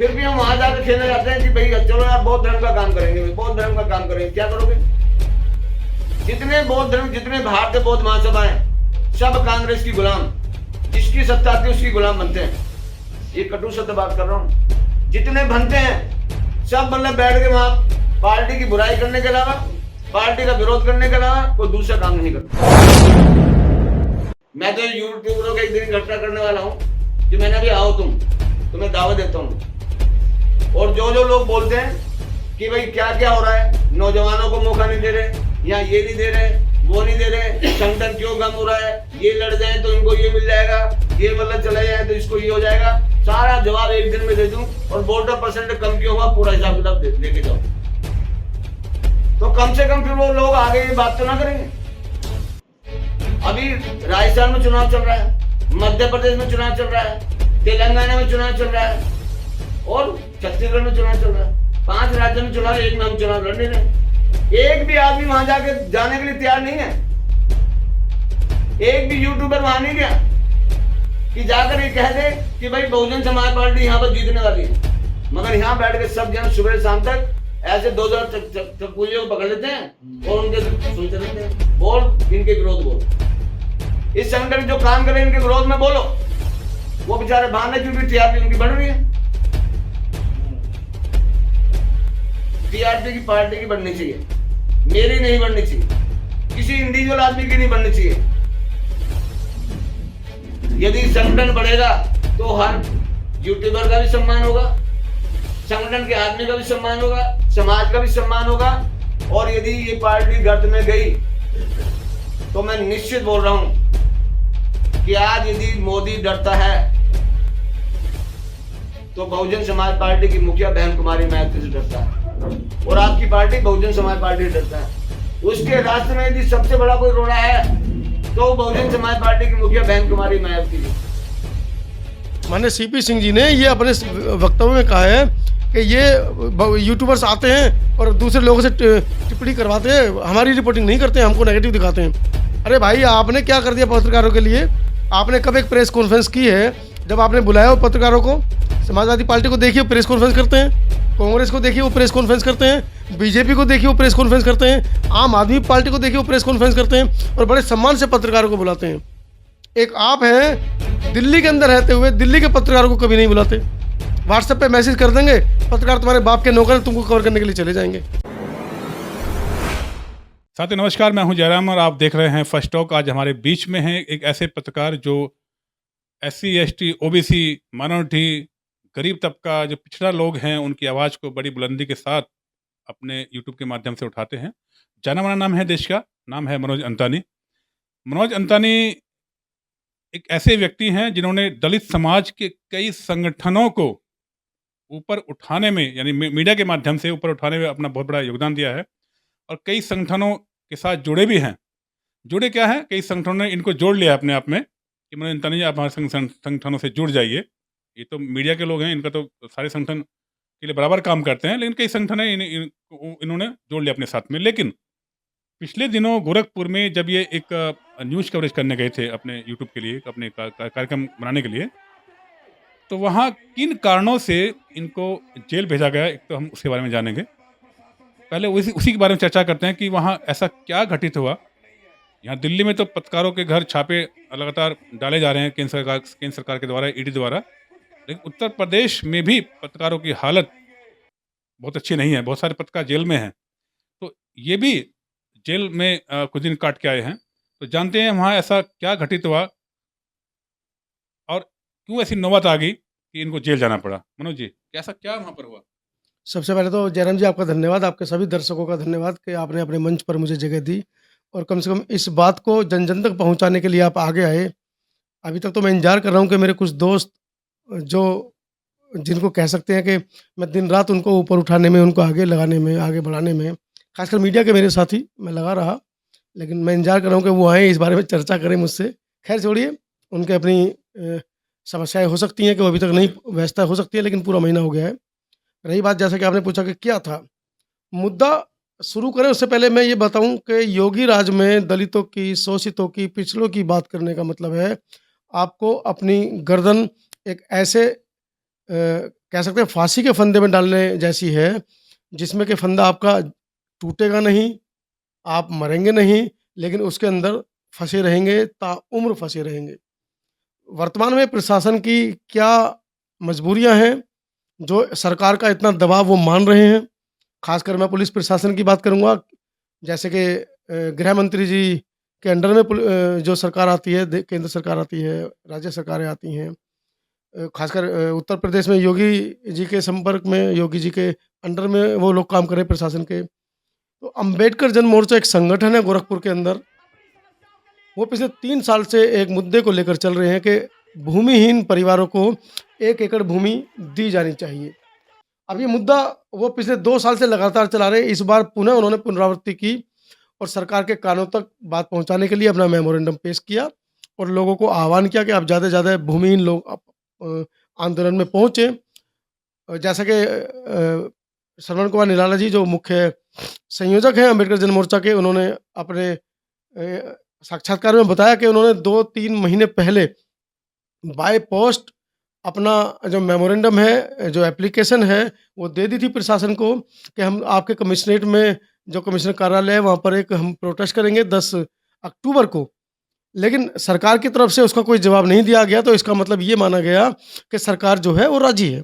फिर भी हम वहां जाकर खेलने जाते हैं कि भाई चलो यार बौद्ध धर्म का काम करेंगे, बौद्ध धर्म का काम करेंगे। क्या करोगे? जितने बौद्ध धर्म, जितने भारतीय बौद्ध महासभा है, सब कांग्रेस की गुलाम, जिसकी सत्ता आती है उसकी गुलाम बनते हैं। ये कटु सत्य बात कर रहा हूं। जितने बनते हैं सब मतलब बैठ के वहां पार्टी की बुराई करने के अलावा, पार्टी का विरोध करने के अलावा कोई दूसरा काम नहीं करता। मैं तो यूट्यूबरों का एक दिन इकट्ठा करने वाला हूं कि मैंने अभी आओ तुम्हें दावा देता हूं। और जो जो लोग बोलते हैं कि भाई क्या क्या हो रहा है, नौजवानों को मौका नहीं दे रहे, या ये नहीं दे रहे, वो नहीं दे रहे, संगठन क्यों कम हो रहा है, ये लड़ जाए तो इनको ये मिल जाएगा, ये मतलब चला जाए तो इसको ये हो जाएगा, सारा जवाब एक दिन में दे दूं। और वोटर परसेंट कम क्यों हुआ पूरा हिसाब किताब लेके जाओ, तो कम से कम फिर वो लोग आगे ये बात तो ना करेंगे। अभी राजस्थान में चुनाव चल रहा है, मध्य प्रदेश में चुनाव चल रहा है, तेलंगाना में चुनाव चल रहा है और छत्तीसगढ़ में चुनाव चल रहा है। 5 राज्यों में चुनाव, एक में हम चुनाव लड़ने रहे। एक भी आदमी वहां जाके जाने के लिए तैयार नहीं है। एक भी यूट्यूबर वहां नहीं गया कि जाकर ये कह दे कि भाई बहुजन समाज पार्टी यहाँ पर जीतने वाली है। मगर यहाँ बैठ के सब जन सुबह शाम तक ऐसे 2 चक्कुलियों को पकड़ लेते हैं और उनके सुनते रहते हैं। बोल, इनके विरोध बोल, इस संगठन जो काम करे इनके विरोध में बोलो। वो बेचारे भागने क्योंकि टीआरपी उनकी बढ़ रही है। टीआरपी की पार्टी की बढ़नी चाहिए, मेरी नहीं बढ़नी चाहिए, किसी इंडिविजुअल आदमी की नहीं बढ़नी चाहिए। यदि संगठन बढ़ेगा तो हर यूट्यूबर का भी सम्मान होगा, संगठन के आदमी का भी सम्मान होगा, समाज का भी सम्मान होगा। और यदि ये पार्टी गर्त में गई तो मैं निश्चित बोल रहा हूं कि आज यदि मोदी डरता है तो बहुजन समाज पार्टी की मुखिया बहन कुमारी मायावती से डरता है, और आपकी पार्टी बहुजन समाज पार्टी से डरता है। उसके रास्ते में यदि सबसे बड़ा कोई रोड़ा है तो बहुजन समाज पार्टी की मुखिया बहन कुमारी मायावती जी। माननीय सीपी सिंह जी ने ये अपने वक्तव्य में कहा है कि ये यूट्यूबर्स आते हैं और दूसरे लोगों से टिप्पणी करवाते हैं, हमारी रिपोर्टिंग नहीं करते हैं, हमको नेगेटिव दिखाते हैं। अरे भाई, आपने क्या कर दिया पत्रकारों के लिए? आपने कब एक प्रेस कॉन्फ्रेंस की है जब आपने बुलाया हो पत्रकारों को? समाजवादी पार्टी को देखिए प्रेस कॉन्फ्रेंस करते हैं, कांग्रेस को देखिए वो प्रेस कॉन्फ्रेंस करते हैं, बीजेपी को देखिए वो प्रेस कॉन्फ्रेंस करते हैं, आम आदमी पार्टी को देखिए वो प्रेस कॉन्फ्रेंस करते हैं और बड़े सम्मान से पत्रकारों को बुलाते हैं। एक आप हैं दिल्ली के अंदर रहते हुए दिल्ली के पत्रकारों को कभी नहीं बुलाते। व्हाट्सएप पे मैसेज कर देंगे, पत्रकार तुम्हारे बाप के नौकर तुमको कवर करने के लिए चले जाएंगे। साथियों नमस्कार, मैं हूं जयराम और आप देख रहे हैं फर्स्ट टॉक। आज हमारे बीच में हैं एक ऐसे पत्रकार जो SC ST OBC माइनॉरिटी गरीब तबका जो पिछड़ा लोग हैं उनकी आवाज़ को बड़ी बुलंदी के साथ अपने यूट्यूब के माध्यम से उठाते हैं। जाना माना नाम है देश का, नाम है मनोज अंतानी। मनोज अंतानी एक ऐसे व्यक्ति हैं जिन्होंने दलित समाज के कई संगठनों को ऊपर उठाने में, यानी मीडिया के माध्यम से ऊपर उठाने में अपना बहुत बड़ा योगदान दिया है और कई संगठनों के साथ जुड़े भी हैं। जुड़े क्या हैं, कई संगठनों ने इनको जोड़ लिया अपने आप में कि मनोज अंतानी जी आप हमारे संगठनों से जुड़ जाइए। ये तो मीडिया के लोग हैं, इनका तो सारे संगठन के लिए बराबर काम करते हैं, लेकिन कई संगठन इन्होंने जोड़ लिया अपने साथ में। लेकिन पिछले दिनों गोरखपुर में जब ये एक न्यूज़ कवरेज करने गए थे अपने यूट्यूब के लिए, अपने कार्यक्रम बनाने के लिए, तो वहाँ किन कारणों से इनको जेल भेजा गया, एक तो हम उसके बारे में जानेंगे। पहले उसी के बारे में चर्चा करते हैं कि वहाँ ऐसा क्या घटित हुआ। यहाँ दिल्ली में तो पत्रकारों के घर छापे लगातार डाले जा रहे हैं केंद्र सरकार के द्वारा, ED द्वारा, लेकिन उत्तर प्रदेश में भी पत्रकारों की हालत बहुत अच्छी नहीं है। बहुत सारे पत्रकार जेल में हैं, तो ये भी जेल में कुछ दिन काट के आए हैं। तो जानते हैं वहाँ ऐसा क्या घटित हुआ और क्यों ऐसी नौबत आ गई कि इनको जेल जाना पड़ा। मनोज जी, कैसा क्या वहाँ पर हुआ? सबसे पहले तो जयराम जी आपका धन्यवाद, आपके सभी दर्शकों का धन्यवाद कि आपने अपने मंच पर मुझे जगह दी और कम से कम इस बात को जन जन तक पहुंचाने के लिए आप आगे आए। अभी तक तो मैं इंतजार कर रहा हूं कि मेरे कुछ दोस्त जो जिनको कह सकते हैं कि मैं दिन रात उनको ऊपर उठाने में, उनको आगे लगाने में, आगे बढ़ाने में, खासकर मीडिया के मेरे साथी मैं लगा रहा, लेकिन मैं इंतजार कर रहा हूँ कि वो आएँ, इस बारे में चर्चा करें मुझसे। खैर छोड़िए, उनके अपनी समस्याएं हो सकती हैं कि वो अभी तक नहीं, व्यवस्था हो सकती है, लेकिन पूरा महीना हो गया है। रही बात जैसा कि आपने पूछा कि क्या था मुद्दा, शुरू करें उससे पहले मैं ये बताऊं कि योगी राज में दलितों की, शोषितों की, पिछड़ों की बात करने का मतलब है आपको अपनी गर्दन एक ऐसे कह सकते हैं फांसी के फंदे में डालने जैसी है, जिसमें कि फंदा आपका टूटेगा नहीं, आप मरेंगे नहीं, लेकिन उसके अंदर फंसे रहेंगे, ताउम्र फंसे रहेंगे। वर्तमान में प्रशासन की क्या मजबूरियां हैं, जो सरकार का इतना दबाव वो मान रहे हैं। खासकर मैं पुलिस प्रशासन की बात करूंगा, जैसे कि गृह मंत्री जी के अंडर में जो सरकार आती है, केंद्र सरकार आती है, राज्य सरकारें आती हैं। खासकर उत्तर प्रदेश में योगी जी के संपर्क में, योगी जी के अंडर में वो लोग काम कर रहे हैं प्रशासन के। तो अंबेडकर जन मोर्चा एक संगठन है गोरखपुर के अंदर, वो पिछले 3 साल से एक मुद्दे को लेकर चल रहे हैं कि भूमिहीन परिवारों को 1 एकड़ भूमि दी जानी चाहिए। अब ये मुद्दा वो पिछले 2 साल से लगातार चला रहे हैं। इस बार पुनः उन्होंने पुनरावृत्ति की और सरकार के कानों तक बात पहुंचाने के लिए अपना मेमोरेंडम पेश किया और लोगों को आह्वान किया कि आप ज़्यादा से ज़्यादा भूमिहीन लोग आंदोलन में पहुँचें। जैसा कि श्रवण कुमार निराला जी जो मुख्य संयोजक हैं अम्बेडकर जन मोर्चा के, उन्होंने अपने साक्षात्कार में बताया कि उन्होंने 2-3 महीने पहले बाय पोस्ट अपना जो मेमोरेंडम है, जो एप्लीकेशन है, वो दे दी थी प्रशासन को कि हम आपके कमिश्नरेट में जो कमिश्नर कार्यालय है वहाँ पर एक हम प्रोटेस्ट करेंगे 10 अक्टूबर को। लेकिन सरकार की तरफ से उसका कोई जवाब नहीं दिया गया, तो इसका मतलब ये माना गया कि सरकार जो है वो राजी है।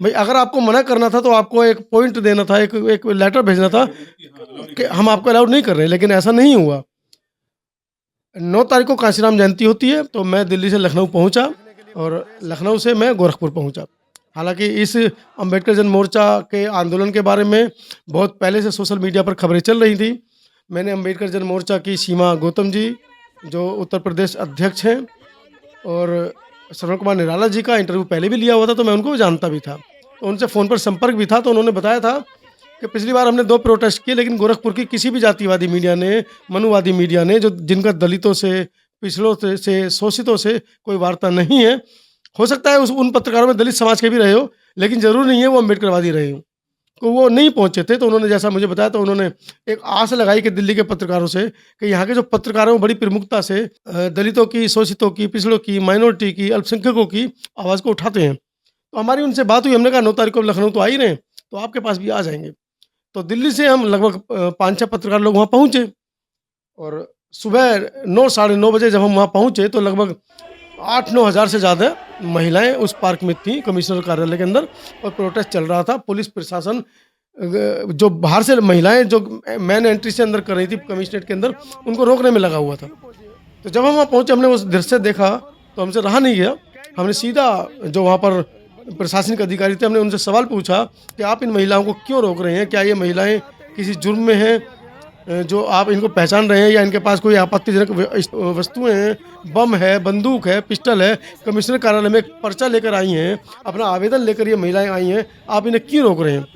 भाई अगर आपको मना करना था तो आपको एक पॉइंट देना था, एक लेटर भेजना था कि हम आपको अलाउड नहीं कर रहे, लेकिन ऐसा नहीं हुआ। 9 तारीख को कांशीराम जयंती होती है, तो मैं दिल्ली से लखनऊ पहुंचा और लखनऊ से मैं गोरखपुर पहुंचा। हालांकि इस अंबेडकर जन मोर्चा के आंदोलन के बारे में बहुत पहले से सोशल मीडिया पर खबरें चल रही थी। मैंने अंबेडकर जन मोर्चा की सीमा गौतम जी जो उत्तर प्रदेश अध्यक्ष हैं और श्रवण कुमार निराला जी का इंटरव्यू पहले भी लिया हुआ था, तो मैं उनको जानता भी था, तो उनसे फ़ोन पर संपर्क भी था। तो उन्होंने बताया था कि पिछली बार हमने 2 प्रोटेस्ट किए, लेकिन गोरखपुर की किसी भी जातिवादी मीडिया ने, मनुवादी मीडिया ने, जो जिनका दलितों से, पिछड़ों से, शोषितों से कोई वार्ता नहीं है, हो सकता है उन पत्रकारों में दलित समाज के भी रहे हो, लेकिन ज़रूर नहीं है वो अम्बेडकरवादी रहे हो, तो वो नहीं पहुंचे थे। तो उन्होंने जैसा मुझे बताया, तो उन्होंने एक आस लगाई कि दिल्ली के पत्रकारों से कि यहाँ के जो पत्रकारों में बड़ी प्रमुखता से दलितों की, शोषितों की, पिछड़ों की, माइनॉरिटी की, अल्पसंख्यकों की आवाज़ को उठाते हैं। तो हमारी उनसे बात हुई, हमने कहा 9 तारीख को लखनऊ तो आ ही रहे हैं, तो आपके पास भी आ जाएंगे। तो दिल्ली से हम लगभग 5-6 पत्रकार लोग वहाँ पहुँचे और सुबह 9, साढ़े 9 बजे जब हम वहाँ पहुँचे तो लगभग 8-9 हज़ार से ज़्यादा महिलाएं उस पार्क में थीं, कमिश्नर कार्यालय के अंदर, और प्रोटेस्ट चल रहा था। पुलिस प्रशासन जो बाहर से महिलाएं जो मेन एंट्री से अंदर कर रही थी कमिश्नरेट के अंदर, उनको रोकने में लगा हुआ था। तो जब हम वहाँ पहुँचे, हमने उस दृश्य देखा तो हमसे रहा नहीं गया। हमने सीधा जो वहाँ पर प्रशासनिक अधिकारी थे, हमने उनसे सवाल पूछा कि आप इन महिलाओं को क्यों रोक रहे हैं? क्या ये महिलाएं किसी जुर्म में हैं जो आप इनको पहचान रहे हैं, या इनके पास कोई आपत्तिजनक वस्तुएं हैं, बम है, बंदूक है, पिस्टल है? कमिश्नर कार्यालय में एक पर्चा लेकर आई हैं, अपना आवेदन लेकर ये महिलाएं आई हैं, आप इन्हें क्यों रोक रहे हैं?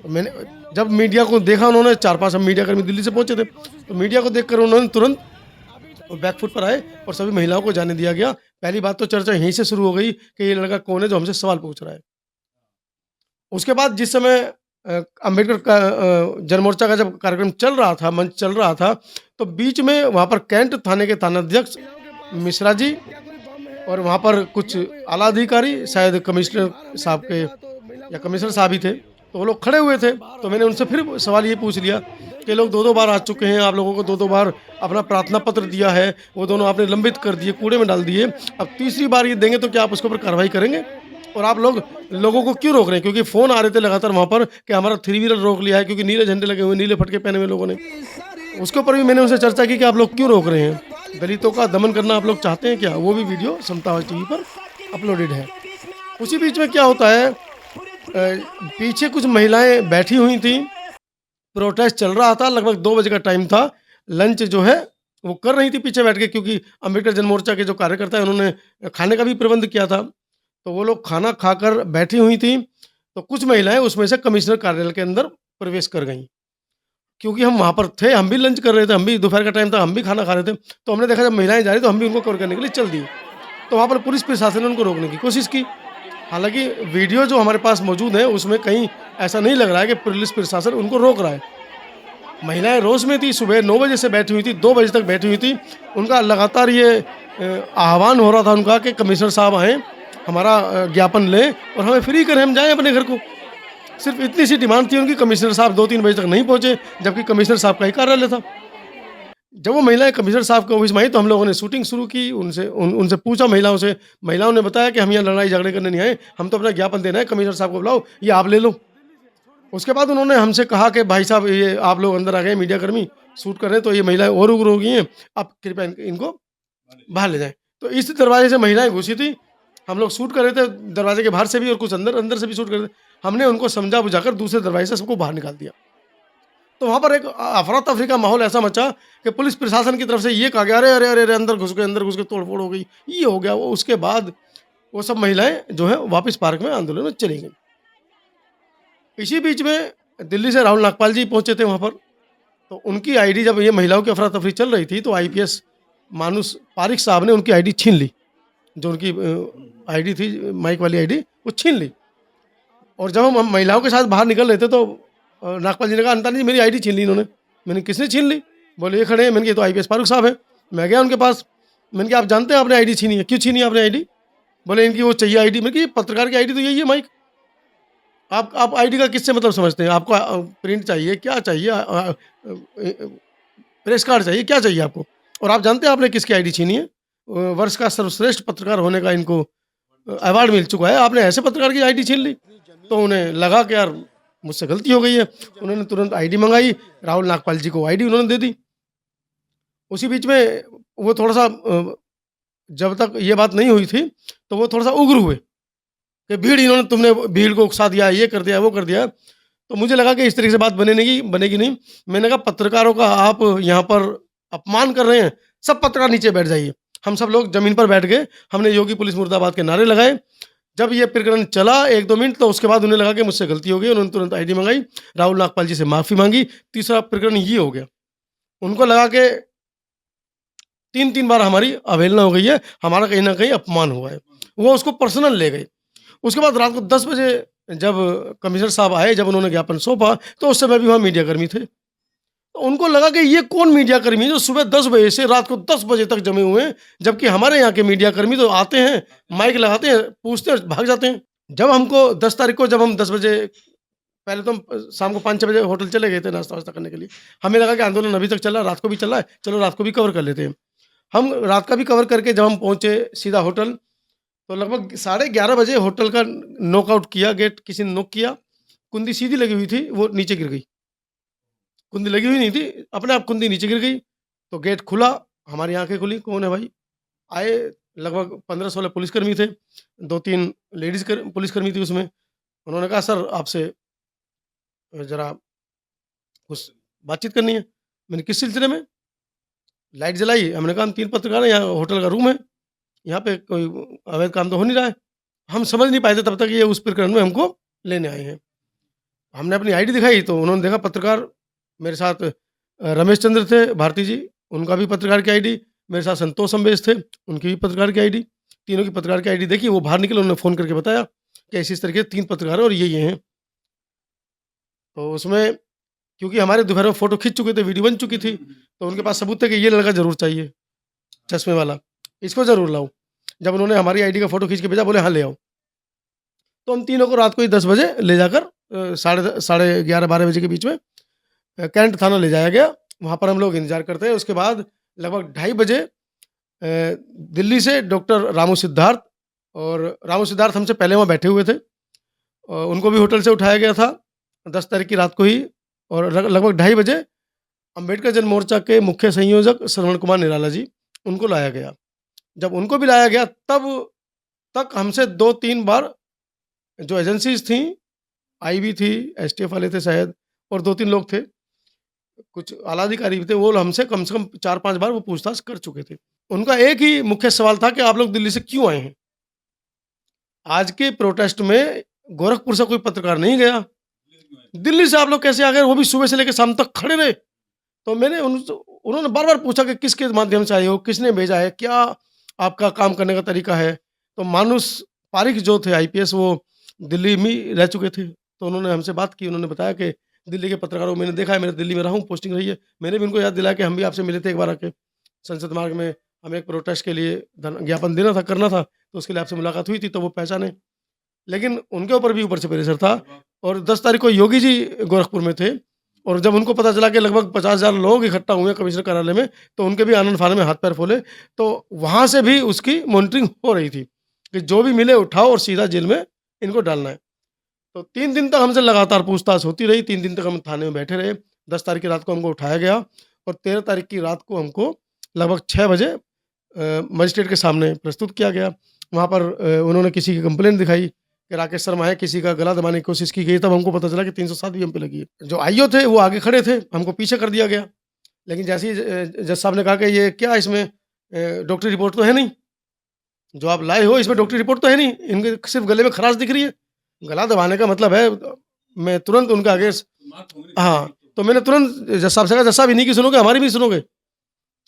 मैंने जब मीडिया को देखा, उन्होंने 4-5 हम मीडियाकर्मी दिल्ली से पहुंचे थे, तो मीडिया को देखकर उन्होंने तुरंत बैकफुट पर आए और सभी महिलाओं को जाने दिया गया। पहली बात तो चर्चा यहीं से शुरू हो गई कि ये लड़का कौन है जो हमसे सवाल पूछ रहा है। उसके बाद जिस समय अम्बेडकर का जन मोर्चा का जब कार्यक्रम चल रहा था, मंच चल रहा था, तो बीच में वहाँ पर कैंट थाने के थानाध्यक्ष मिश्रा जी और वहाँ पर कुछ आला अधिकारी, शायद कमिश्नर साहब के या कमिश्नर साहब ही थे, तो वो लोग खड़े हुए थे। तो मैंने उनसे फिर सवाल ये पूछ लिया कि लोग 2-2 बार आ चुके हैं, आप लोगों को 2-2 बार अपना प्रार्थना पत्र दिया है, वो दोनों आपने लंबित कर दिए, कूड़े में डाल दिए, अब तीसरी बार ये देंगे तो क्या आप उसके ऊपर कार्रवाई करेंगे? और आप लोगों को क्यों रोक रहे हैं? क्योंकि फ़ोन आ रहे थे लगातार वहाँ पर कि हमारा 3 व्हीलर रोक लिया है, क्योंकि नीले झंडे लगे हुए, नीले फटके पहने हुए लोगों ने। उसके ऊपर भी मैंने उनसे चर्चा की कि आप लोग क्यों रोक रहे हैं? दलितों का दमन करना आप लोग चाहते हैं क्या? वो भी वीडियो समता आवाज़ टीवी पर अपलोडेड है। उसी बीच में क्या होता है, पीछे कुछ महिलाएं बैठी हुई थी, प्रोटेस्ट चल रहा था, लगभग 2 बजे का टाइम था, लंच जो है वो कर रही थी पीछे बैठ के, क्योंकि अम्बेडकर जन मोर्चा के जो कार्यकर्ता हैं उन्होंने खाने का भी प्रबंध किया था, तो वो लोग खाना खाकर बैठी हुई थी। तो कुछ महिलाएं उसमें से कमिश्नर कार्यालय के अंदर प्रवेश कर गईं। क्योंकि हम वहाँ पर थे, हम भी लंच कर रहे थे, हम भी दोपहर का टाइम था, हम भी खाना खा रहे थे, तो हमने देखा जब महिलाएं जा रही तो हम भी उनको कवर करने के लिए चल दिए। तो वहाँ पर पुलिस प्रशासन ने उनको रोकने की कोशिश की। हालांकि वीडियो जो हमारे पास मौजूद है उसमें कहीं ऐसा नहीं लग रहा है कि पुलिस प्रशासन उनको रोक रहा है। महिलाएं रोष में थी, सुबह 9 बजे से बैठी हुई थी, 2 बजे तक बैठी हुई थी। उनका लगातार ये आह्वान हो रहा था उनका कि कमिश्नर साहब आएँ हमारा ज्ञापन लें और हमें फ्री करें, हम जाएँ अपने घर को। सिर्फ इतनी सी डिमांड थी उनकी। कमिश्नर साहब 2-3 बजे तक नहीं पहुँचे, जबकि कमिश्नर साहब का ही कार्यालय था। जब वो महिलाएं कमिश्नर साहब के ऑफिस में आई तो हम लोगों ने शूटिंग शुरू की, उनसे पूछा महिलाओं से। महिलाओं ने बताया कि हम यहाँ लड़ाई झगड़े करने नहीं आए, हम तो अपना ज्ञापन देना है, कमिश्नर साहब को बुलाओ, ये आप ले लो। उसके बाद उन्होंने हमसे कहा कि भाई साहब ये आप लोग अंदर आ गए, मीडिया कर्मी शूट कर रहे हैं, तो ये महिलाएं और उग्र हो गई हैं, आप कृपया इनको बाहर ले जाएं। तो इस दरवाजे से महिलाएं घुसी थी, हम लोग शूट कर रहे थे दरवाजे के बाहर से भी और कुछ अंदर से भी शूट कर रहे थे। हमने उनको समझा बुझाकर दूसरे दरवाजे से सबको बाहर निकाल दिया। तो वहाँ पर एक अफरा तफरी का माहौल ऐसा मचा कि पुलिस प्रशासन की तरफ से ये कहा गया, अरे अरे अरे अरे अंदर घुस गए, तोड़फोड़ हो गई, ये हो गया वो। उसके बाद वो सब महिलाएं जो है वापस पार्क में आंदोलन में चली गई। इसी बीच में दिल्ली से राहुल नागपाल जी पहुंचे थे वहाँ पर। तो उनकी आईडी, जब ये महिलाओं की अफरा तफरी चल रही थी तो आईपीएस मानुष पारिक साहब ने उनकी आईडी छीन ली। जो उनकी आईडी थी, माइक वाली आईडी, वो छीन ली। और जब हम महिलाओं के साथ बाहर निकल रहे थे तो नागपाल जी ने कहा, अंतानी जी मेरी आईडी छीन ली इन्होंने। मैंने किसने छीन ली? बोले ये खड़े हैं। मैंने कहा ये तो आईपीएस फारूक साहब है। मैं गया उनके पास, मैंने कहा आप जानते हैं आपने आईडी छीनी है, क्यों छीनी है आपने आईडी? बोले इनकी वो चाहिए आईडी। मैंने कहा पत्रकार की आईडी तो यही है माइक, आप आईडी का किससे मतलब समझते हैं? आपको प्रिंट चाहिए, क्या चाहिए, प्रेस कार्ड चाहिए, क्या चाहिए आपको? और आप जानते हैं आपने किसकी आईडी छीनी है? वर्ष का सर्वश्रेष्ठ पत्रकार होने का इनको अवार्ड मिल चुका है, आपने ऐसे पत्रकार की आईडी छीन ली। तो उन्हें लगा कि यार मुझसे गलती हो गई है। उन्होंने तुरंत आईडी मंगाई, राहुल नागपाल जी को आईडी उन्होंने दे दी। उसी बीच में वो थोड़ा सा जब तक ये बात नहीं हुई थी तो वो थोड़ा सा उग्र हुए कि तुमने भीड़ को उकसा दिया, ये कर दिया, वो कर दिया। तो मुझे लगा कि इस तरीके से बात बनेगी नहीं। मैंने कहा पत्रकारों का आप यहाँ पर अपमान कर रहे हैं, सब पत्रकार नीचे बैठ जाइए। हम सब लोग जमीन पर बैठ गए, हमने योगी पुलिस मुर्दाबाद के नारे लगाए। जब ये प्रकरण चला 1-2 मिनट, तो उसके बाद उन्हें लगा कि मुझसे गलती हो गई, उन्होंने तुरंत आईडी मंगाई, राहुल नागपाल जी से माफ़ी मांगी। तीसरा प्रकरण ये हो गया, उनको लगा कि 3-3 बार हमारी अवहेलना हो गई है, हमारा कहीं ना कहीं अपमान हुआ है, वो उसको पर्सनल ले गए। उसके बाद रात को 10 बजे जब कमिश्नर साहब आए, जब उन्होंने ज्ञापन सौंपा, तो उस समय भी वहाँ मीडिया कर्मी थे। तो उनको लगा कि ये कौन मीडिया कर्मी है जो सुबह 10 बजे से रात को 10 बजे तक जमे हुए हैं, जबकि हमारे यहाँ के मीडिया कर्मी तो आते हैं, माइक लगाते हैं, पूछते हैं, भाग जाते हैं। जब हमको 10 तारीख को, जब हम 10 बजे, पहले तो हम शाम को 5-6 बजे होटल चले गए थे नाश्ता वास्ता करने के लिए। हमें लगा कि आंदोलन अभी तक चल रहा है, रात को भी चल रहा है, चलो रात को भी कवर कर लेते हैं। हम रात का भी कवर करके जब हम पहुँचे सीधा होटल, तो लगभग 11:30 बजे होटल का नॉकआउट किया, गेट किसी ने नॉक किया, कुंडी सीधी लगी हुई थी, वो नीचे गिर गई। कुंडी लगी हुई नहीं थी, अपने आप कुंडी नीचे गिर गई। तो गेट खुला, हमारी आंखें खुली, कौन है भाई? आए लगभग 15-16 पुलिसकर्मी थे, 2-3 लेडीज पुलिसकर्मी थी उसमें। उन्होंने कहा सर आपसे ज़रा कुछ बातचीत करनी है। मैंने किस सिलसिले में? लाइट जलाई। हमने कहा हम 3 पत्रकार हैं, यहाँ होटल का रूम है, यहाँ पे कोई अवैध काम तो हो नहीं रहा है। हम समझ नहीं पाए थे तब तक ये उस प्रकरण में हमको लेने आए हैं। हमने अपनी आईडी दिखाई तो उन्होंने देखा पत्रकार, मेरे साथ रमेश चंद्र थे भारती जी, उनका भी पत्रकार की आईडी, मेरे साथ संतोष अम्बेश थे, उनकी भी पत्रकार की आईडी। तीनों की पत्रकार की आईडी देखी, वो बाहर निकले, उन्होंने फ़ोन करके बताया कि इस तरीके से 3 पत्रकार हैं और ये हैं। तो उसमें क्योंकि हमारे दोपहर में फ़ोटो खींच चुके थे, वीडियो बन चुकी थी, तो उनके पास सबूत थे कि ये लड़का ज़रूर चाहिए, चश्मे वाला, इसको ज़रूर लाओ। जब उन्होंने हमारी आईडी का फ़ोटो खींच के भेजा, बोले हाँ ले आओ। तो हम तीनों को रात को ही 10 बजे ले जाकर साढ़े 11-12 बजे के बीच में कैंट थाना ले जाया गया। वहाँ पर हम लोग इंतजार करते हैं। उसके बाद लगभग 2:30 बजे दिल्ली से डॉक्टर रामू सिद्धार्थ, और रामू सिद्धार्थ हमसे पहले वहाँ बैठे हुए थे, उनको भी होटल से उठाया गया था 10 तारीख की रात को ही। और लगभग 2:30 बजे अम्बेडकर जन मोर्चा के मुख्य संयोजक श्रवण कुमार निराला जी, उनको लाया गया। जब उनको भी लाया गया तब तक हमसे 2-3 बार जो एजेंसीज थी, आईबी थी, एसटीएफ वाले थे शायद, और 2-3 लोग थे, कुछ आला अधिकारी भी थे, वो हमसे कम से कम 4-5 बार वो पूछताछ कर चुके थे। उनका एक ही मुख्य सवाल था कि आप लोग दिल्ली से क्यों आए हैं? आज के प्रोटेस्ट में गोरखपुर से कोई पत्रकार नहीं गया, दिल्ली से आप लोग कैसे आ गए, वो भी सुबह से लेकर शाम तक खड़े रहे। तो मैंने उन्होंने बार-बार पूछा कि किसके माध्यम से आए हो, किसने भेजा है, क्या आपका काम करने का तरीका है? तो मानुष पारिक जो थे आईपीएस, वो दिल्ली में रह चुके थे, तो उन्होंने हमसे बात की। उन्होंने बताया कि दिल्ली के पत्रकारों को मैंने देखा है, मैं दिल्ली में रहा हूँ, पोस्टिंग रही है। मैंने भी उनको याद दिलाया कि हम भी आपसे मिले थे एक बार आके संसद मार्ग में, हमें एक प्रोटेस्ट के लिए ज्ञापन देना था, करना था, तो उसके लिए आपसे मुलाकात हुई थी, तो वो पहचाने। लेकिन उनके ऊपर भी ऊपर से प्रेशर था। और 10 तारीख को योगी जी गोरखपुर में थे, और जब उनको पता चला कि लगभग 50,000 लोग इकट्ठा हुए हैं कमिश्नर कार्यालय में, तो उनके भी आनन-फानन में हाथ-पैर फूले। तो वहाँ से भी उसकी मॉनिटरिंग हो रही थी कि जो भी मिले उठाओ और सीधा जेल में इनको डालना है। तो 3 दिन तक हमसे लगातार पूछताछ होती रही, 3 दिन तक हम थाने में बैठे रहे। 10 तारीख की रात को हमको उठाया गया और 13 तारीख की रात को हमको लगभग 6 बजे मजिस्ट्रेट के सामने प्रस्तुत किया गया। वहाँ पर उन्होंने किसी की कंप्लेंट दिखाई कि राकेश शर्मा है, किसी का गला दबाने की कोशिश की गई, तब हमको पता चला कि 307 भी हम पे लगी है। जो आईओ थे वो आगे खड़े थे, हमको पीछे कर दिया गया। लेकिन जैसे ही जज साहब ने कहा कि ये क्या इसमें डॉक्टरी रिपोर्ट तो है नहीं, जो आप लाए हो इसमें डॉक्टरी रिपोर्ट तो है नहीं, इनके सिर्फ गले में खराश दिख रही है। गला दबाने का मतलब है, मैं तुरंत उनके आगे हाँ, तो मैंने तुरंत जज साहब से कहा, जज साहब इन्हीं की सुनोगे, हमारी भी सुनोगे?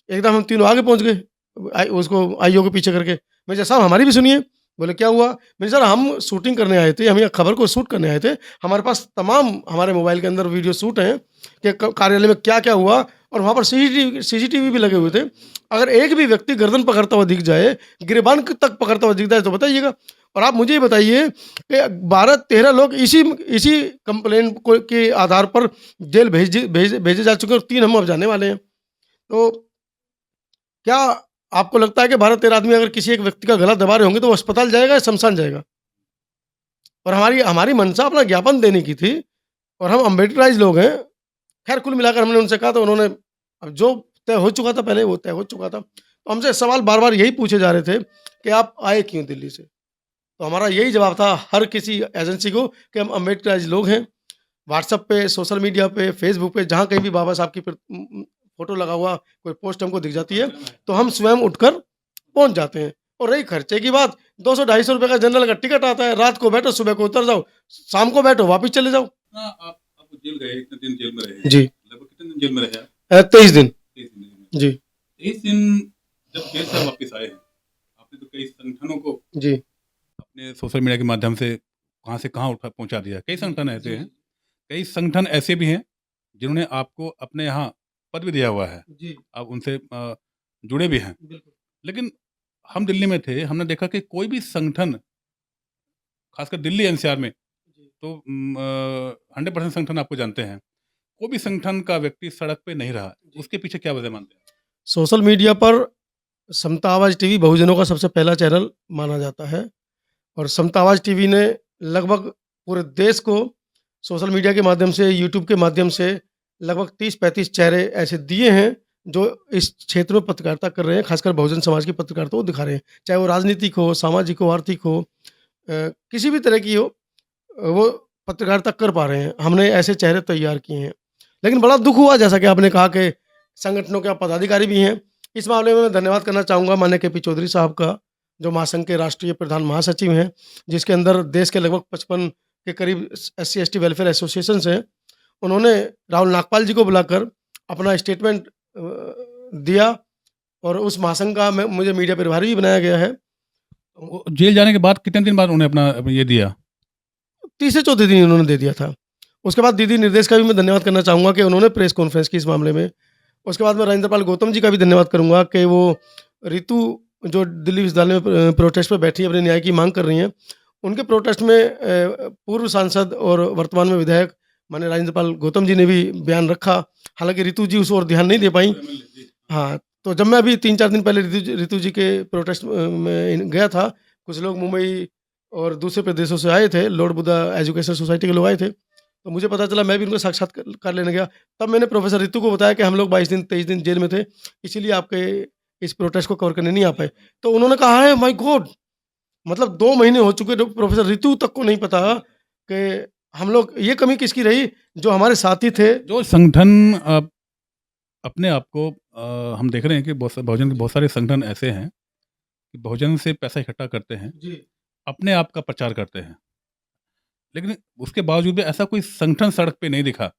एकदम हम तीनों आगे पहुँच गए, उसको आईओ के पीछे करके। मैं जज साहब हमारी भी सुनिए। बोले क्या हुआ? मैंने सर हम शूटिंग करने आए थे, हम ये खबर को शूट करने आए थे। हमारे पास तमाम हमारे मोबाइल के अंदर वीडियो शूट हैं कि कार्यालय में क्या-क्या हुआ, और वहाँ पर सीसीटीवी भी लगे हुए थे। अगर एक भी व्यक्ति गर्दन पकड़ता हुआ दिख जाए, गिरेबान तक पकड़ता हुआ दिख जाए तो बताइएगा। और आप मुझे ये बताइए कि 12-13 लोग इसी कंप्लेंट को के आधार पर जेल भेजे जा चुके हैं, और 3 हम अब जाने वाले हैं। तो क्या आपको लगता है कि 12-13 आदमी अगर किसी एक व्यक्ति का गला दबा रहे होंगे तो वो अस्पताल जाएगा या शमशान जाएगा? और हमारी मंशा अपना ज्ञापन देने की थी, और हम अम्बेडकराइज़ लोग हैं। खैर कुल मिलाकर हमने उनसे कहा, तो उन्होंने, अब जो तय हो चुका था पहले वो तय हो चुका था। तो हमसे सवाल बार-बार यही पूछे जा रहे थे कि आप आए क्यों दिल्ली से? तो हमारा यही जवाब था हर किसी एजेंसी को कि हम अम्बेडकराइज़ लोग हैं। व्हाट्सएप पे, सोशल मीडिया पे, फेसबुक पे जहाँ कहीं भी बाबा साहब की फ़ोटो लगा हुआ कोई पोस्ट हमको दिख जाती है, तो हम स्वयं उठकर पहुँच जाते हैं। और रही खर्चे की बात, 200-250 रुपए का जनरल का टिकट आता है, रात को बैठो, सुबह को उतर जाओ, शाम को बैठो, वापस चले जाओ। आप जेल गए, इतने दिन जेल में रहे। जी। लगभग कितने दिन जेल में रहे आप? 23 दिन। 23 दिन जेल में। जी। 23 दिन जब जेल से वापस आए हैं, आपने तो कई संगठनों को जी। अपने सोशल मीडिया के माध्यम से कहाँ से कहाँ पहुँचा दिया। कई संगठन ऐसे हैं, कई संगठन ऐसे भी हैं जिन्होंने आपको अपने यहाँ पद भी दिया हुआ है, जी। आप उनसे जुड़े भी हैं। बिल्कुल। लेकिन हम दिल्ली में थे, हमने देखा कि कोई भी संगठन, खासकर दिल्ली एनसीआर में, तो 100% संगठन आपको जानते हैं, कोई भी संगठन का व्यक्ति सड़क पे नहीं रहा। उसके पीछे क्या वजह मानते हैं? सोशल मीडिया पर समता आवाज़ टीवी बहुजनों का सबसे पहला चैनल माना जाता है, और समता आवाज़ टीवी ने लगभग पूरे देश को सोशल मीडिया के माध्यम से, यूट्यूब के माध्यम से लगभग 30-35 चेहरे ऐसे दिए हैं जो इस क्षेत्र में पत्रकारिता कर रहे हैं, खासकर बहुजन समाज की पत्रकारिता वो दिखा रहे हैं। चाहे वो राजनीतिक हो, सामाजिक हो, आर्थिक हो, किसी भी तरह की हो, वो पत्रकारिता कर पा रहे हैं। हमने ऐसे चेहरे तैयार किए हैं। लेकिन बड़ा दुःख हुआ, जैसा कि आपने कहा कि संगठनों के पदाधिकारी भी हैं। इस मामले में मैं धन्यवाद करना चाहूँगा माननीय केपी चौधरी साहब का, जो महासंघ के राष्ट्रीय प्रधान महासचिव हैं, जिसके अंदर देश के लगभग 55 के करीब SC/ST वेलफेयर एसोसिएशंस हैं। उन्होंने राहुल नागपाल जी को बुलाकर अपना स्टेटमेंट दिया, और उस महासंघ का मुझे मीडिया प्रभारी भी बनाया गया है। वो जेल जाने के बाद कितने दिन बाद उन्हें अपना ये दिया? तीसरे चौथे दिन उन्होंने दे दिया था। उसके बाद दीदी निर्देश का भी मैं धन्यवाद करना चाहूँगा कि उन्होंने प्रेस कॉन्फ्रेंस की इस मामले में। उसके बाद मैं राजेंद्रपाल गौतम जी का भी धन्यवाद करूँगा कि वो रितु जो दिल्ली विश्वविद्यालय में प्रोटेस्ट पे बैठी अपने न्याय की मांग कर रही हैं, उनके प्रोटेस्ट में पूर्व सांसद और वर्तमान में विधायक माननीय राजेंद्रपाल गौतम जी ने भी बयान रखा। हालाँकि रितु जी उस ओर ध्यान नहीं दे पाईं। हाँ, तो जब मैं अभी 3-4 दिन पहले रितु जी के प्रोटेस्ट में गया था, कुछ लोग मुंबई और दूसरे प्रदेशों से आए थे, लॉर्ड बुद्धा एजुकेशन सोसाइटी के लोग आए थे, तो मुझे पता चला, मैं भी उनका साक्षात्कार लेने गया। तब मैंने प्रोफेसर रितु को बताया कि हम लोग 22 दिन 23 दिन जेल में थे, इसीलिए आपके इस प्रोटेस्ट को कवर करने नहीं आ पाए। तो उन्होंने कहा है, माय गॉड, मतलब 2 महीने हो चुके, प्रोफेसर रितु तक को नहीं पता कि हम लोग, ये कमी किसकी रही जो हमारे साथी थे। जो संगठन अपने आप को हम देख रहे हैं कि बहुजन के बहुत सारे संगठन ऐसे हैं कि बहुजन से पैसा इकट्ठा करते हैं, जी। अपने आप का प्रचार करते हैं, लेकिन उसके बावजूद भी ऐसा कोई संगठन सड़क पे नहीं दिखा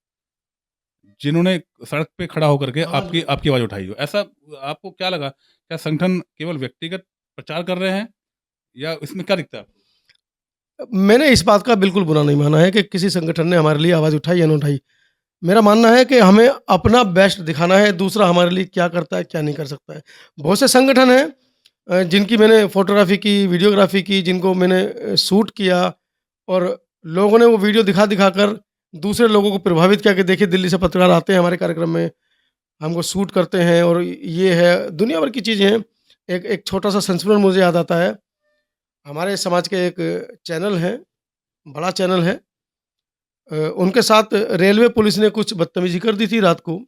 जिन्होंने सड़क पे खड़ा होकर के आपकी आवाज़ उठाई हो। ऐसा आपको क्या लगा? क्या संगठन केवल व्यक्तिगत प्रचार कर रहे हैं, या इसमें क्या दिखता है आपको? मैंने इस बात का बिल्कुल बुरा नहीं माना है कि किसी संगठन ने हमारे लिए आवाज़ उठाई या न उठाई। मेरा मानना है कि हमें अपना बेस्ट दिखाना है, दूसरा हमारे लिए क्या करता है, क्या नहीं कर सकता है। बहुत से संगठन हैं जिनकी मैंने फ़ोटोग्राफ़ी की, वीडियोग्राफ़ी की, जिनको मैंने शूट किया और लोगों ने वो वीडियो दिखा-दिखा कर दूसरे लोगों को प्रभावित किया कि देखिए दिल्ली से पत्रकार आते हैं हमारे कार्यक्रम में, हमको शूट करते हैं और ये है, दुनिया भर की चीज़ें हैं। एक एक छोटा-सा संस्मरण मुझे याद आता है, हमारे समाज के एक चैनल है, बड़ा चैनल है, उनके साथ रेलवे पुलिस ने कुछ बदतमीज़ी कर दी थी रात को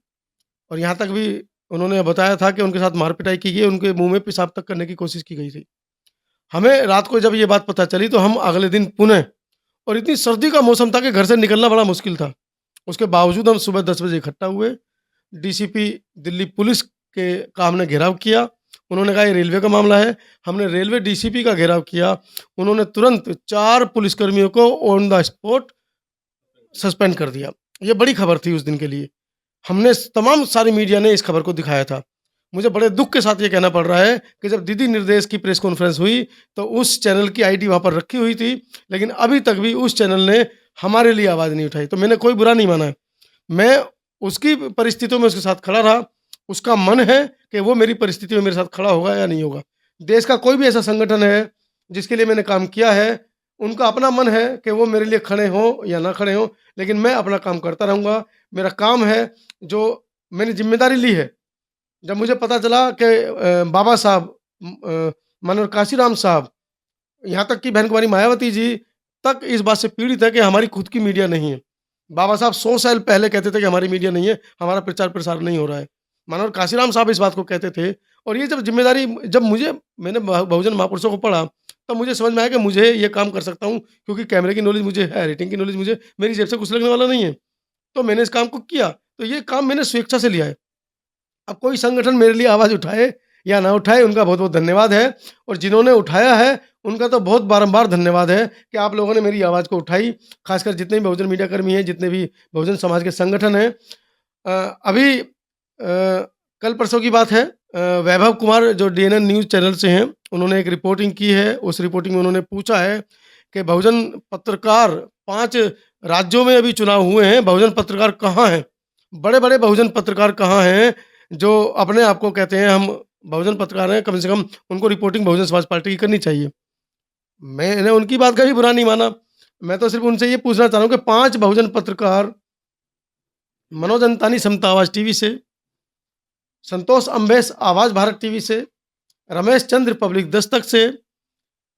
और यहाँ तक भी उन्होंने बताया था कि उनके साथ मार-पिटाई की गई, उनके मुँह में पेशाब तक करने की कोशिश की गई थी। हमें रात को जब ये बात पता चली तो हम अगले दिन पुनः, और इतनी सर्दी का मौसम था कि घर से निकलना बड़ा मुश्किल था। उसके बावजूद हम सुबह 10 बजे इकट्ठा हुए, डीसीपी दिल्ली पुलिस के का हमने घेराव किया। उन्होंने कहा ये रेलवे का मामला है, हमने रेलवे डीसीपी का घेराव किया। उन्होंने तुरंत 4 पुलिसकर्मियों को ऑन द स्पॉट सस्पेंड कर दिया। ये बड़ी खबर थी उस दिन के लिए। हमने तमाम सारी मीडिया ने इस खबर को दिखाया था। मुझे बड़े दुःख के साथ ये कहना पड़ रहा है कि जब दीदी निर्देश की प्रेस कॉन्फ्रेंस हुई, तो उस चैनल की आईडी वहाँ पर रखी हुई थी, लेकिन अभी तक भी उस चैनल ने हमारे लिए आवाज़ नहीं उठाई। तो मैंने कोई बुरा नहीं माना है। मैं उसकी परिस्थितियों में उसके साथ खड़ा रहा। उसका मन है कि वो मेरी परिस्थिति में मेरे साथ खड़ा होगा या नहीं होगा। देश का कोई भी ऐसा संगठन है, जिसके लिए मैंने काम किया है, उनका अपना मन है कि वो मेरे लिए खड़े हों या ना खड़े हों, लेकिन मैं अपना काम करता रहूँगा। मेरा काम है, जो मैंने ज़िम्मेदारी ली है। जब मुझे पता चला कि बाबा साहब, मनोहर काशीराम साहब, यहाँ तक कि बहन कुमारी मायावती जी तक इस बात से पीड़ित है कि हमारी खुद की मीडिया नहीं है। बाबा साहब 100 साल पहले कहते थे कि हमारी मीडिया नहीं है, हमारा प्रचार-प्रसार नहीं हो रहा है। मनोहर काशीराम साहब इस बात को कहते थे और ये जब ज़िम्मेदारी, जब मैंने बहुजन महापुरुषों को पढ़ा, तब मुझे समझ में आया कि मुझे ये काम कर सकता हूँ, क्योंकि कैमरे की नॉलेज मुझे है, एडिटिंग की नॉलेज मुझे, मेरी जेब से कुछ लगने वाला नहीं है। तो मैंने इस काम को किया, तो ये काम मैंने स्वेच्छा से लिया है। अब कोई संगठन मेरे लिए आवाज़ उठाए या ना उठाए, उनका बहुत-बहुत धन्यवाद है, और जिन्होंने उठाया है, उनका तो बहुत बारंबार धन्यवाद है कि आप लोगों ने मेरी आवाज़ को उठाई। ख़ासकर जितने भी बहुजन मीडिया कर्मी हैं, जितने भी बहुजन समाज के संगठन हैं। अभी कल परसों की बात है, वैभव कुमार जो डीएनएन न्यूज़ चैनल से हैं, उन्होंने एक रिपोर्टिंग की है। उस रिपोर्टिंग में उन्होंने पूछा है कि बहुजन पत्रकार, 5 राज्यों में अभी चुनाव हुए हैं, बहुजन पत्रकार कहाँ हैं? बड़े-बड़े बहुजन पत्रकार कहाँ हैं, जो अपने आप को कहते हैं हम बहुजन पत्रकार हैं? कम से कम उनको रिपोर्टिंग बहुजन समाज पार्टी की करनी चाहिए। मैंने उनकी बात का भी बुरा नहीं माना। मैं तो सिर्फ़ उनसे ये पूछना चाह रहा हूँ कि 5 बहुजन पत्रकार, मनोज अंतानी समता आवाज़ टीवी से, संतोष अम्बेस आवाज़ भारत टीवी से, रमेश चंद्र पब्लिक दस्तक से,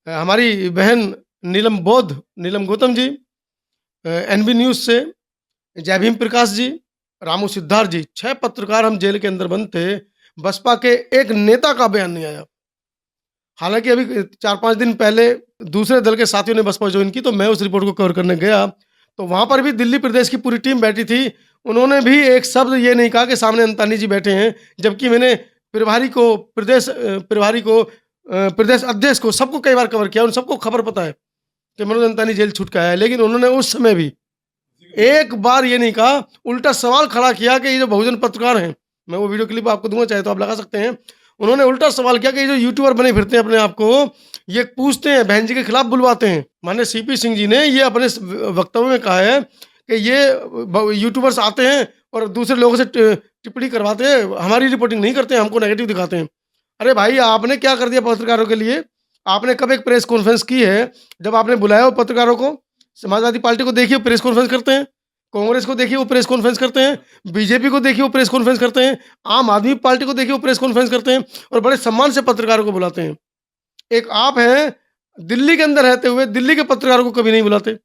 हमारी बहन नीलम गौतम जी, एनबी न्यूज़ से, जय भीम प्रकाश जी, रामू सिद्धार्थ जी, 6 पत्रकार हम जेल के अंदर बंद थे। बसपा के एक नेता का बयान नहीं आया। हालाँकि अभी 4-5 दिन पहले दूसरे दल के साथियों ने बसपा जॉइन की, तो मैं उस रिपोर्ट को कवर करने गया, तो वहाँ पर भी दिल्ली प्रदेश की पूरी टीम बैठी थी। उन्होंने भी एक शब्द ये नहीं कहा कि सामने अंतानी जी बैठे हैं, जबकि मैंने प्रदेश अध्यक्ष को, सबको कई बार कवर किया, उन सबको खबर पता है कि मनोज अंतानी जेल छूट के आया है, लेकिन उन्होंने उस समय भी एक बार ये नहीं कहा, उल्टा सवाल खड़ा किया कि ये जो बहुजन पत्रकार हैं, मैं वो वीडियो क्लिप आपको दूँगा, चाहे तो आप लगा सकते हैं। उन्होंने उल्टा सवाल किया कि ये जो यूट्यूबर बने फिरते हैं अपने आप को, ये पूछते हैं, बहन जी के खिलाफ बुलवाते हैं। माननीय सीपी सिंह जी ने ये अपने वक्तव्य में कहा है कि ये यूट्यूबर्स आते हैं और दूसरे लोगों से टिप्पणी करवाते हैं, हमारी रिपोर्टिंग नहीं करते हैं, हमको नेगेटिव दिखाते हैं। अरे भाई, आपने क्या कर दिया पत्रकारों के लिए? आपने कब एक प्रेस कॉन्फ्रेंस की है, जब आपने बुलाया हो पत्रकारों को? समाजवादी पार्टी को देखिए प्रेस कॉन्फ्रेंस करते हैं, कांग्रेस को देखिए वो प्रेस कॉन्फ्रेंस करते हैं, बीजेपी को देखिए वो प्रेस कॉन्फ्रेंस करते हैं, आम आदमी पार्टी को देखिए वो प्रेस कॉन्फ्रेंस करते हैं और बड़े सम्मान से पत्रकारों को बुलाते हैं। एक आप हैं, दिल्ली के अंदर रहते हुए दिल्ली के पत्रकारों को कभी नहीं बुलाते।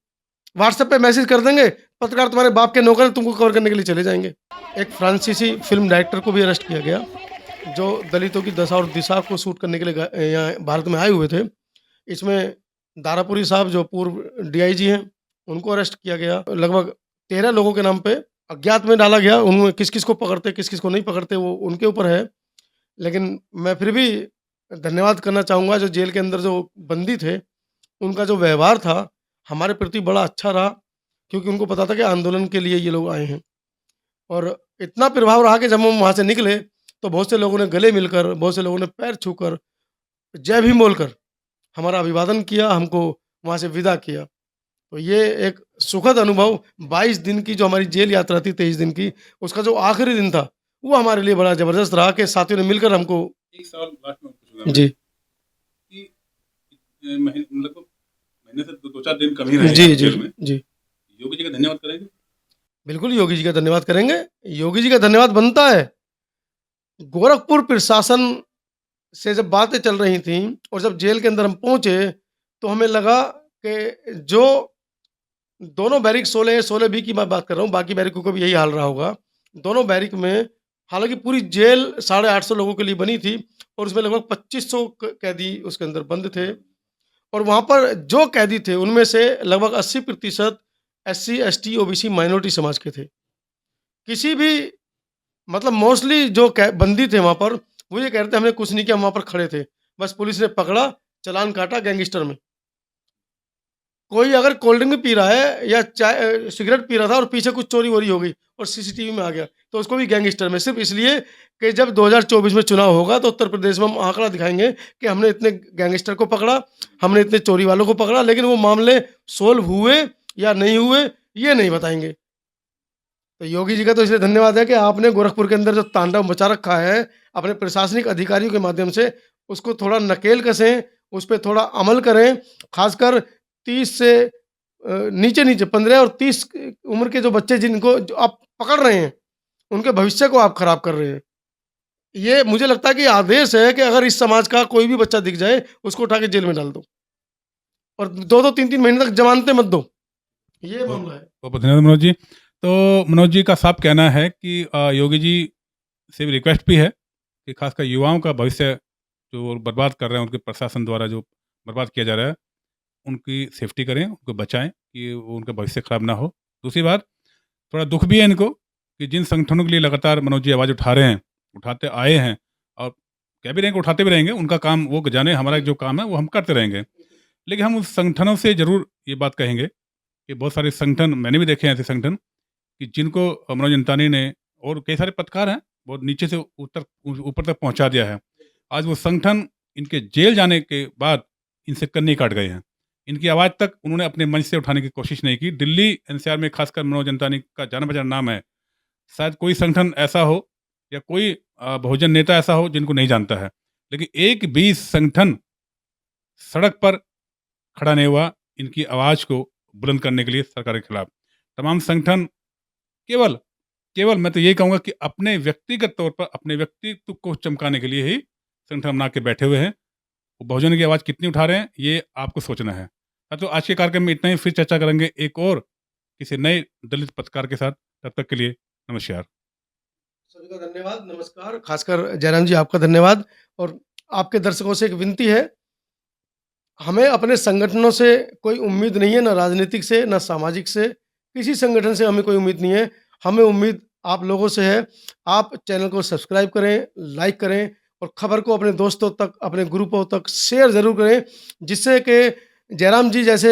व्हाट्सएप पे मैसेज कर देंगे, पत्रकार तुम्हारे बाप के नौकर हैं, तुमको कवर करने के लिए चले जाएंगे। एक फ्रांसीसी फिल्म डायरेक्टर को भी अरेस्ट किया गया, जो दलितों की दशा और दिशा को शूट करने के लिए यहाँ भारत में आए हुए थे। इसमें दारापुरी साहब जो पूर्व डीआईजी हैं, उनको अरेस्ट किया गया। लगभग 13 लोगों के नाम पे अज्ञात में डाला गया। उनमें किस-किस को पकड़ते, किस-किस को नहीं पकड़ते, वो उनके ऊपर है। लेकिन मैं फिर भी धन्यवाद करना चाहूँगा, जो जेल के अंदर जो बंदी थे, उनका जो व्यवहार था हमारे प्रति बड़ा अच्छा रहा, क्योंकि उनको पता था कि आंदोलन के लिए ये लोग आए हैं। और इतना प्रभाव रहा कि जब हम वहाँ से निकले, तो बहुत से लोगों ने गले मिलकर, बहुत से लोगों ने पैर छूकर, जय भीम बोलकर हमारा अभिवादन किया, हमको वहाँ से विदा किया। तो ये एक सुखद अनुभव, 22 दिन की जो हमारी जेल यात्रा थी, 23 दिन की, उसका जो आखिरी दिन था, वो हमारे लिए बड़ा ज़बरदस्त रहा कि साथियों ने मिलकर हमको। एक सवाल लास्ट में पूछूँगा मैं। जी। मतलब महीने से 2-4 दिन कम ही रहे जी हैं जी जेल में। जी योगी जी का धन्यवाद करेंगे? बिल्कुल योगी जी का धन्यवाद करेंगे। योगी जी का धन्यवाद बनता है। गोरखपुर प्रशासन से जब बातें चल रही थी और जब जेल के अंदर हम पहुंचे तो हमें लगा कि जो दोनों बैरिक 16 16 बी की मैं बात कर रहा हूँ, बाकी बैरिकों का भी यही हाल रहा होगा। दोनों बैरिक में हालांकि पूरी जेल 850 लोगों के लिए बनी थी और उसमें लगभग 2500 कैदी उसके अंदर बंद थे और वहाँ पर जो कैदी थे उनमें से लगभग 80% SC ST OBC माइनॉरिटी समाज के थे। किसी भी मतलब मोस्टली जो बंदी थे वहाँ पर, वो ये कह रहे थे हमने कुछ नहीं किया, हम वहाँ पर खड़े थे। बस पुलिस ने पकड़ा, चालान काटा गैंगस्टर में। कोई अगर कोल्ड ड्रिंक भी पी रहा है या चाय सिगरेट पी रहा था और पीछे कुछ चोरी-वोरी हो गई और सीसीटीवी में आ गया, तो उसको भी गैंगस्टर में, सिर्फ़ इसलिए कि जब 2024 में चुनाव होगा तो उत्तर प्रदेश में हम आंकड़ा दिखाएँगे कि हमने इतने गैंगस्टर को पकड़ा, हमने इतने चोरी वालों को पकड़ा, लेकिन वो मामले सोल्व हुए या नहीं हुए, ये नहीं बताएँगे। तो योगी जी का तो इसलिए धन्यवाद है कि आपने गोरखपुर के अंदर जो तांडव मचा रखा है, अपने प्रशासनिक अधिकारियों के माध्यम से उसको थोड़ा नकेल कसें, उस पे थोड़ा अमल करें। ख़ासकर 30 से नीचे-नीचे 15 और 30 उम्र के जो बच्चे जिनको जो आप पकड़ रहे हैं, उनके भविष्य को आप ख़राब कर रहे हैं। ये मुझे लगता है कि आदेश है कि अगर इस समाज का कोई भी बच्चा दिख जाए, उसको उठा के जेल में डाल दो और 2-2 3-3 महीने तक ज़मानतें मत दो। ये मामला है। बहुत धन्यवाद मनोज जी। तो मनोज जी का साफ कहना है कि योगी जी से भी रिक्वेस्ट भी है कि खासकर युवाओं का भविष्य जो बर्बाद कर रहे हैं, उनके प्रशासन द्वारा जो बर्बाद किया जा रहा है, उनकी सेफ्टी करें, उनको बचाएं कि वो उनका भविष्य खराब ना हो। दूसरी बात, थोड़ा दुख भी है इनको कि जिन संगठनों के लिए लगातार मनोज जी आवाज़ उठा रहे हैं, उठाते आए हैं और कह भी रहेंगे, उठाते भी रहेंगे, उनका काम वो जाने, हमारा जो काम है वो हम करते रहेंगे। लेकिन हम उस संगठनों से ज़रूर ये बात कहेंगे कि बहुत सारे संगठन, मैंने भी देखे हैं ऐसे संगठन कि जिनको मनोज अंतानी ने और कई सारे पत्रकार हैं, बहुत नीचे से ऊपर तक पहुंचा दिया है। आज वो संगठन इनके जेल जाने के बाद इनसे कन्नी काट गए हैं। इनकी आवाज़ तक उन्होंने अपने मंच से उठाने की कोशिश नहीं की। दिल्ली NCR में खासकर मनोज अंतानी का जाना पहचाना नाम है। शायद कोई संगठन ऐसा हो या कोई बहुजन नेता ऐसा हो जिनको नहीं जानता है, लेकिन एक भी संगठन सड़क पर खड़ा नहीं हुआ इनकी आवाज़ को बुलंद करने के लिए सरकार के खिलाफ। तमाम संगठन केवल मैं तो यही कहूँगा कि अपने व्यक्तिगत तौर पर अपने व्यक्तित्व को चमकाने के लिए ही संगठन बना के बैठे हुए हैं। वो बहुजन की आवाज़ कितनी उठा रहे हैं ये आपको सोचना है। तो आज के कार्यक्रम में इतना ही, फिर चर्चा करेंगे एक और किसी नए दलित पत्रकार के साथ। तब तक के लिए नमस्कार। सभी का धन्यवाद, नमस्कार। खासकर जयराम जी आपका धन्यवाद और आपके दर्शकों से एक विनती है, हमें अपने संगठनों से कोई उम्मीद नहीं है, ना राजनीतिक से, ना सामाजिक से, किसी संगठन से हमें कोई उम्मीद नहीं है। हमें उम्मीद आप लोगों से है। आप चैनल को सब्सक्राइब करें, लाइक करें और खबर को अपने दोस्तों तक, अपने ग्रुपों तक शेयर ज़रूर करें, जिससे कि जयराम जी जैसे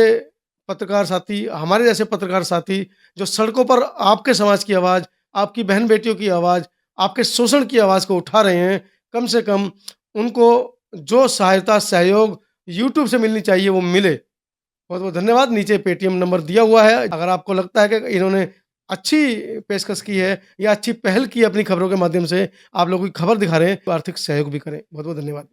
पत्रकार साथी, हमारे जैसे पत्रकार साथी जो सड़कों पर आपके समाज की आवाज़, आपकी बहन बेटियों की आवाज़, आपके शोषण की आवाज़ को उठा रहे हैं, कम से कम उनको जो सहायता, सहयोग यूट्यूब से मिलनी चाहिए वो मिले। बहुत-बहुत धन्यवाद। नीचे पेटीएम नंबर दिया हुआ है। अगर आपको लगता है कि इन्होंने अच्छी पेशकश की है या अच्छी पहल की है अपनी खबरों के माध्यम से, आप लोगों की खबर दिखा रहे हैं, तो आर्थिक सहयोग भी करें। बहुत-बहुत धन्यवाद।